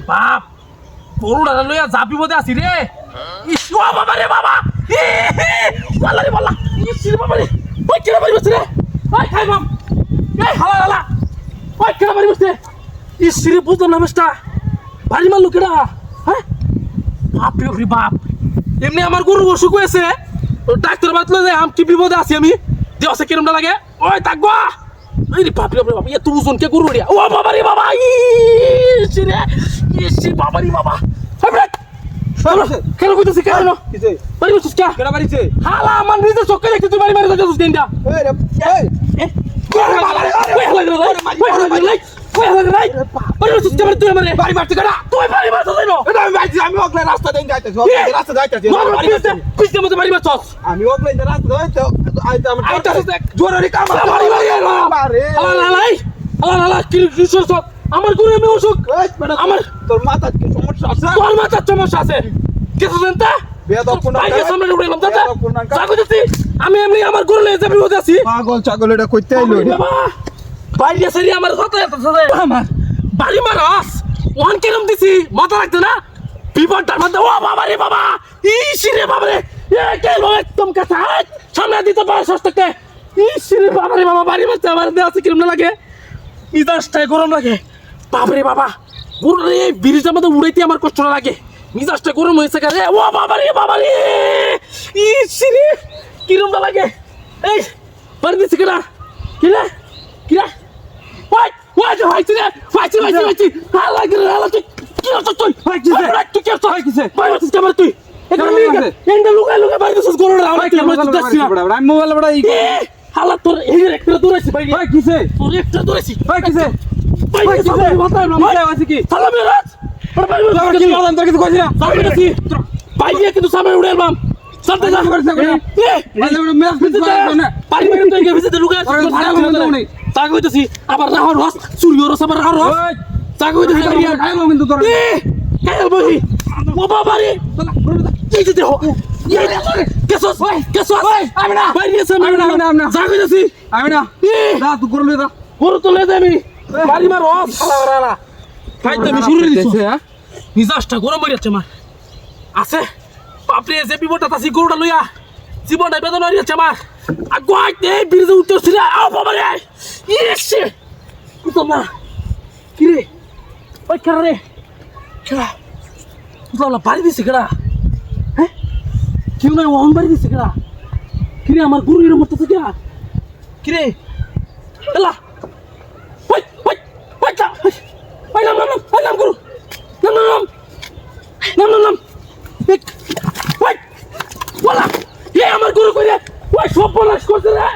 বাপ গরুটা লইয়া যাবি বোধে আছি রে ইসু বাবা রে বাবা বলা রে বলা ইসু বাবা রে ওই কেন বাড়ি বসে রে ওই খাই বাপ এই হালা হালা ওই কেন বাড়ি বসে ইসু রে বুঝলাম না মেস্টা বাড়ি মারলো কেডা হ্যাঁ বাপ রে বাপ এমনি আমার গরু অসুখ হয়েছে ডাক্তার বাতলো যে আম কি বিপদে আছি আমি দেওয়া কিরমটা লাগে ওই থাকবো এই বাপ রে বাপ এত ওজন কে গরু রে ও বাবা রে বাবা ইসু রে ইসু বাবা রে বাবা কেন কইতেছিস কেন কিছে বাড়ি বসছিস কে কেন বাড়িছে হালা আমার নিজে চোখে দেখতে তুই বাড়ি মারি যাচ্ছিস তিনটা ওই রে এই কই হালা রে কই হালা রে কই হালা রে বাড়ি বসছিস কে তুই আমারে বাড়ি মারছিস কেন তুই বাড়ি মারছিস না এটা আমি বাইছি আমি ওকলে রাস্তা দেন যাইতেছি ওকলে রাস্তা যাইতেছি বাড়ি মারছিস কইতে মতে বাড়ি মারছিস আমি ওকলে রাস্তা যাইতে আইতে আমার আইতাছিস জোরে কাম বাড়ি মারি হালা হালা হালা কি সুসস আমার গরু আমি অসুখ আমার তোর মাথার কি সমস্যা আছে তোর মাথার সমস্যা আছে কিছু জানতা বেদপনা সামনে উঠে গেলাম দাদা জাগতেছি আমি এমনি আমার গরু লয়ে যাবি বসে আছি পাগল ছাগল এটা কইতে আইলো বাইরে সারি আমার কথা আমার বাড়ি মারাস ওয়ান কেরম দিছি মাথা রাখতে না বিপদটার মধ্যে ও বাবা রে বাবা ইস রে বাবা রে এ কেন একদম কাছে সামনে দিতে পারছ থেকে ইস রে বাবা রে বাবা বাড়ি মারতে আমার দেহ আছে কিরম লাগে মিজাজটাই গরম লাগে বাপরে বাবা গরু রে ব্রিজের মধ্যে উড়াইতে আমার কষ্ট লাগে মিজাজটা গরম হয়েছে রে ও বাবা রে ইস রে কিরমটা লাগে এই বাড়ি দিছি কেনা কিনা কিনা ওই ওই যে হইছে রে হইছে হালা গরে হালা তুই কি হচ্ছে তুই তুই কি হচ্ছে হইছে বাড়ি দিছিস কেমন তুই এন্ড লুকা বাড়ি দিছিস গরু রে আমরা কি আমরা দেখছি আমি মোবাইল বড় হালা তোর এই একটা দৌড়াইছি ভাই ভাই কিসে তোর একটা দৌড়াইছি ভাই কিসে ভাই কিসে মাথা না ভাই আছে কি হালা মেরাজ ভাই কি বললাম তোর কিছু কইছি না সামনে আছি ভাই দিয়ে কিন্তু সামনে উড়ে এলাম সামনে যা করছ এ মেরাজ ভিতরে না পারি মেরে তুই ভিতরে লুকা আছে তা কইতেছি আবার রাহর রস সূর্য রস আবার রাহর রস তা কইতেছি খাইলো কিন্তু তোর খাইল বহি ও বাবা রে এই যে দেখো কেসস আমি না ভাই নিয়েছে আমি না যা কইতেছি আমি না দা তুই করে লে দা গরু তো লে যাবি বাড়ি মার রস হালা খাইতে আমি শুরু দিছি হ্যাঁ মিজাজটা গরম হয়ে যাচ্ছে আমার আছে বাপরে যে বিপদটা তাসি গরুটা লইয়া জীবনটা বেদনা হয়ে যাচ্ছে আমার আগুয়াই দে বিরজে উঠতেছি রে আও বাবা রে ইস তো না কি রে ওই কেন রে কেডা তোলা বাড়ি দিছে কেডা হ্যাঁ কেউ না ওহন বাড়ি দিছে কেডা কি রে আমার গরু এর মরতেছে কেডা কি রে এলা ওই ওই ওই ওই নাম গরু নাম ওই ওলা এ আমার গরু কইরে ওই সব বলাস করছে রে